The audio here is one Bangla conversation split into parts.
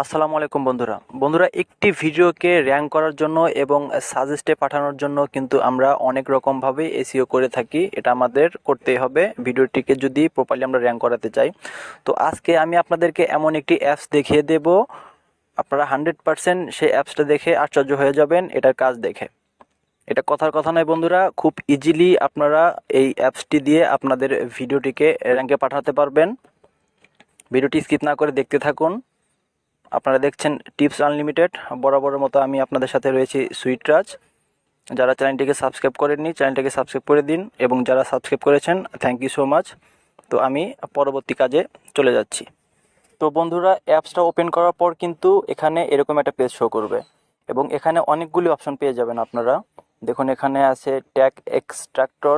আসসালামু আলাইকুম বন্ধুরা একটি ভিডিওকে র্যাঙ্ক করার জন্য এবং সাজেস্টে পাঠানোর জন্য কিন্তু আমরা অনেক রকমভাবে এসইও করে থাকি। এটা আমাদের করতেই হবে ভিডিওটিকে যদি প্রপারলি আমরা র্যাঙ্ক করাতে চাই। তো আজকে আমি আপনাদেরকে এমন একটি অ্যাপস দেখিয়ে দেব, আপনারা 100% সেই অ্যাপসটা দেখে আশ্চর্য হয়ে যাবেন এটার কাজ দেখে। এটা কথার কথা নয় বন্ধুরা, খুব ইজিলি আপনারা এই অ্যাপসটি দিয়ে আপনাদের ভিডিওটিকে র্যাঙ্কে পাঠাতে পারবেন। ভিডিওটি স্কিপ না করে দেখতে থাকুন। আপনারা দেখছেন টিপস আনলিমিটেড, বরাবরের মতো আমি আপনাদের সাথে রয়েছি সুইটরাজ। যারা চ্যানেলটিকে সাবস্ক্রাইব করেননি চ্যানেলটিকে সাবস্ক্রাইব করে দিন, এবং যারা সাবস্ক্রাইব করেছেন থ্যাংক ইউ সো মাচ। তো আমি পরবর্তী কাজে চলে যাচ্ছি। তো বন্ধুরা, অ্যাপসটা ওপেন করার পর কিন্তু এখানে এরকম একটা পেজ শো করবে, এবং এখানে অনেকগুলি অপশন পেয়ে যাবেন আপনারা। দেখুন এখানে আছে ট্যাগ এক্সট্রাক্টর,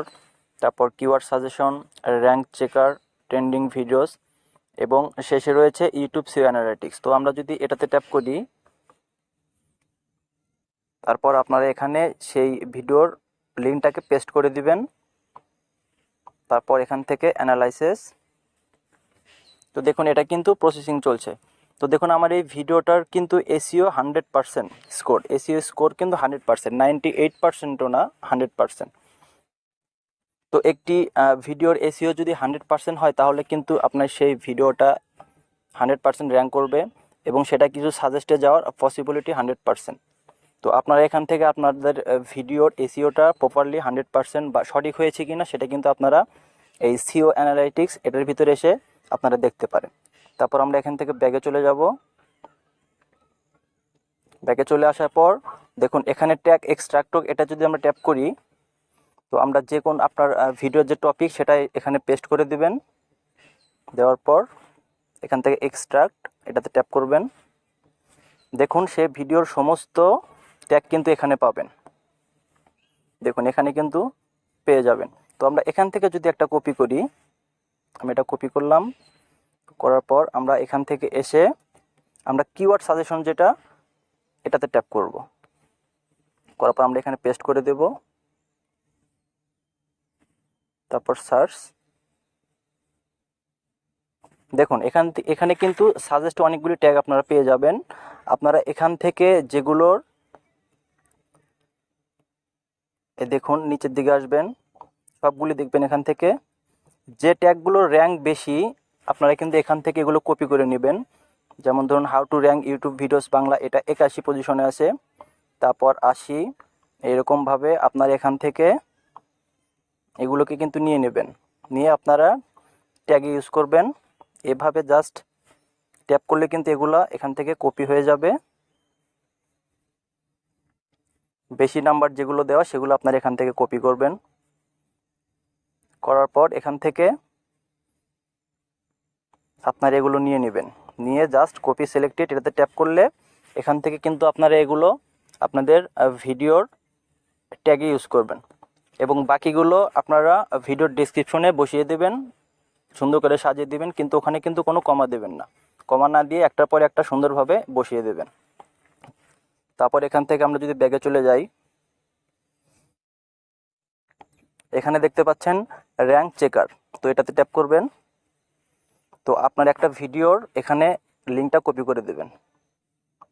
তারপর keyword suggestion, rank checker, trending videos, এবং শেষে রয়েছে ইউটিউব সিও অ্যানালিটিক্স। তো আমরা যদি এটাতে ট্যাপ করি, তারপর আপনারা এখানে সেই ভিডিওর লিঙ্কটাকে পেস্ট করে দিবেন। তারপর এখান থেকে অ্যানালাইসিস, তো দেখুন এটা কিন্তু প্রসেসিং চলছে। তো দেখুন আমার এই ভিডিওটার কিন্তু এসইও 100% স্কোর, এসইও স্কোর কিন্তু 100%, 98%ও না, 100%। তো একটি ভিডিওর এসইও যদি 100% হয় তাহলে কিন্তু আপনার সেই ভিডিওটা 100% র্যাঙ্ক করবে, এবং সেটা কিছু সাজেস্টে যাওয়ার পসিবিলিটি 100%। তো আপনারা এখান থেকে আপনাদের ভিডিওর এসইওটা প্রপারলি 100% বা সঠিক হয়েছে কিনা সেটা কিন্তু আপনারা এই সিও অ্যানালাইটিক্স এটার ভিতরে এসে আপনারা দেখতে পারেন। তারপর আমরা এখান থেকে ব্যাগে চলে যাব। ব্যাগে চলে আসার পর দেখুন এখানে ট্যাগ এক্সট্রাক্টর, এটা যদি আমরা ট্যাপ করি, তো আমরা যে কোন আপনার ভিডিওর যে টপিক সেটাই এখানে পেস্ট করে দিবেন। দেওয়ার পর এখান থেকে এক্সট্রাক্ট এটাতে ট্যাপ করবেন। দেখুন সে ভিডিওর সমস্ত ট্যাগ কিন্তু এখানে পাবেন। দেখুন এখানে কিন্তু পেয়ে যাবেন। তো আমরা এখান থেকে যদি একটা কপি করি, আমি এটা কপি করলাম, করার পর আমরা এখান থেকে এসে আমরা কিওয়ার্ড সাজেশন যেটা এটাতে ট্যাপ করব। করার পর আমরা এখানে পেস্ট করে দেব, তারপর সার্চ। দেখুন এখানে কিন্তু সাজেস্ট অনেকগুলি ট্যাগ আপনারা পেয়ে যাবেন। আপনারা এখান থেকে যেগুলোর দেখুন নিচের দিকে আসবেন, সবগুলি দেখবেন এখান থেকে যে ট্যাগগুলোর র্যাঙ্ক বেশি আপনারা কিন্তু এখান থেকে এগুলো কপি করে নেবেন। যেমন ধরুন how to rank YouTube videos Bangla, এটা 81 পজিশনে আছে, তারপর 80, এরকমভাবে আপনারা এখান থেকে এগুলোকে কিন্তু নিয়ে নেবেন, নিয়ে আপনারা ট্যাগে ইউজ করবেন। এভাবে জাস্ট ট্যাপ করলে কিন্তু এগুলো এখান থেকে কপি হয়ে যাবে। বেশি নাম্বার যেগুলো দেওয়া সেগুলো আপনারা এখান থেকে কপি করবেন। করার পর এখান থেকে আপনারা এগুলো নিয়ে নেবেন, নিয়ে জাস্ট কপি সিলেক্টেড এটাতে ট্যাপ করলে এখান থেকে কিন্তু আপনারা এগুলো আপনাদের ভিডিওর ট্যাগে ইউজ করবেন, এবং বাকিগুলো আপনারা ভিডিওর ডেসক্রিপশনে বসিয়ে দেবেন, সুন্দর করে সাজিয়ে দেবেন, কিন্তু ওখানে কিন্তু কোনো কমা দেবেন না, কমা না দিয়ে একটার পর একটা সুন্দরভাবে বসিয়ে দেবেন। তারপর এখান থেকে আমরা যদি ব্যাগে চলে যাই, এখানে দেখতে পাচ্ছেন র্যাঙ্ক চেকার, তো এটাতে ট্যাপ করবেন। তো আপনার একটা ভিডিওর এখানে লিঙ্কটা কপি করে দেবেন।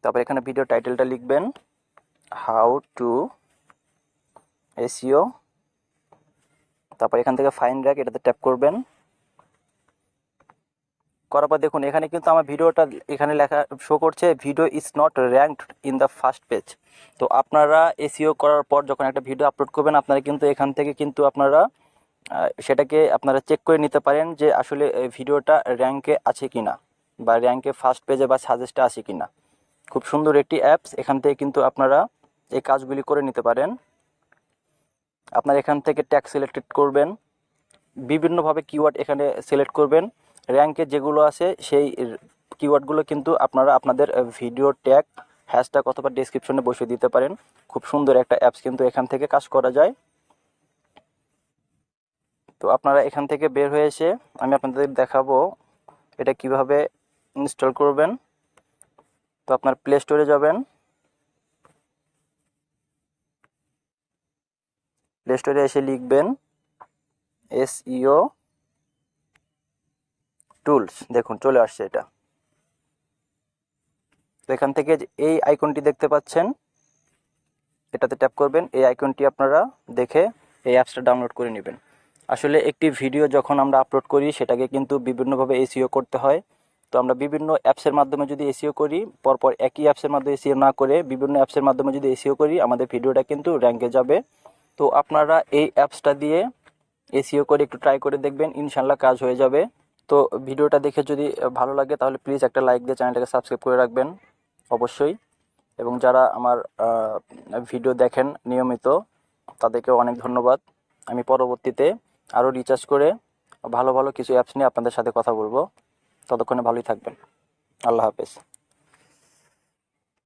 তারপর এখানে ভিডিও টাইটেলটা লিখবেন হাউ টু এসইও, তারপর এখান থেকে ফাইন্ড র্যাঙ্ক এটাতে ট্যাপ করবেন। করার পর দেখুন এখানে কিন্তু আমার ভিডিওটা এখানে লেখা শো করছে video is not ranked in the first page. তো আপনারা এসইও করার পর যখন একটা ভিডিও আপলোড করবেন আপনারা কিন্তু এখান থেকে কিন্তু আপনারা সেটাকে আপনারা চেক করে নিতে পারেন যে আসলে ভিডিওটা র্যাঙ্কে আছে কিনা, বা র্যাঙ্কে ফার্স্ট পেজে বা সাজেস্টে আছে কিনা। খুব সুন্দর একটি অ্যাপস, এখান থেকে কিন্তু আপনারা এই কাজগুলি করে নিতে পারেন। আপনারা এখান থেকে ট্যাগ সিলেক্টেড করবেন, বিভিন্নভাবে কিওয়ার্ড এখানে সিলেক্ট করবেন, র্যাঙ্কে যেগুলো আছে সেই কিওয়ার্ডগুলো কিন্তু আপনারা আপনাদের ভিডিও ট্যাগ হ্যাশট্যাগ অথবা ডেসক্রিপশনে বসিয়ে দিতে পারেন। খুব সুন্দর একটা অ্যাপস কিন্তু এখান থেকে কাজ করা যায়। তো আপনারা এখান থেকে বের হয়ে এসে আমি আপনাদের দেখাবো এটা কিভাবে ইনস্টল করবেন। তো আপনার প্লে স্টোরে যাবেন, প্লে স্টোরে এসে লিখবেন এসইও টুলস, দেখুন চলে আসছে এটা। তো এখান থেকে যে এই আইকনটি দেখতে পাচ্ছেন, এটাতে ট্যাপ করবেন। এই আইকনটি আপনারা দেখে এই অ্যাপসটা ডাউনলোড করে নেবেন। আসলে একটি ভিডিও যখন আমরা আপলোড করি সেটাকে কিন্তু বিভিন্নভাবে এসইও করতে হয়। তো আমরা বিভিন্ন অ্যাপসের মাধ্যমে যদি এসইও করি, পরপর একই অ্যাপসের মাধ্যমে এসইও না করে বিভিন্ন অ্যাপসের মাধ্যমে যদি এসইও করি, আমাদের ভিডিওটা কিন্তু র্যাঙ্কে যাবে। তো আপনারা এই অ্যাপসটা দিয়ে এসইও করে একটু ট্রাই করে দেখবেন, ইনশাল্লাহ কাজ হয়ে যাবে। তো ভিডিওটা দেখে যদি ভালো লাগে তাহলে প্লিজ একটা লাইক দিয়ে চ্যানেলটাকে সাবস্ক্রাইব করে রাখবেন অবশ্যই। এবং যারা আমার ভিডিও দেখেন নিয়মিত, তাদেরকেও অনেক ধন্যবাদ। আমি পরবর্তীতে আরও রিচার্জ করে ভালো ভালো কিছু অ্যাপস নিয়ে আপনাদের সাথে কথা বলবো। ততক্ষণে ভালোই থাকবেন। আল্লাহ হাফেজ।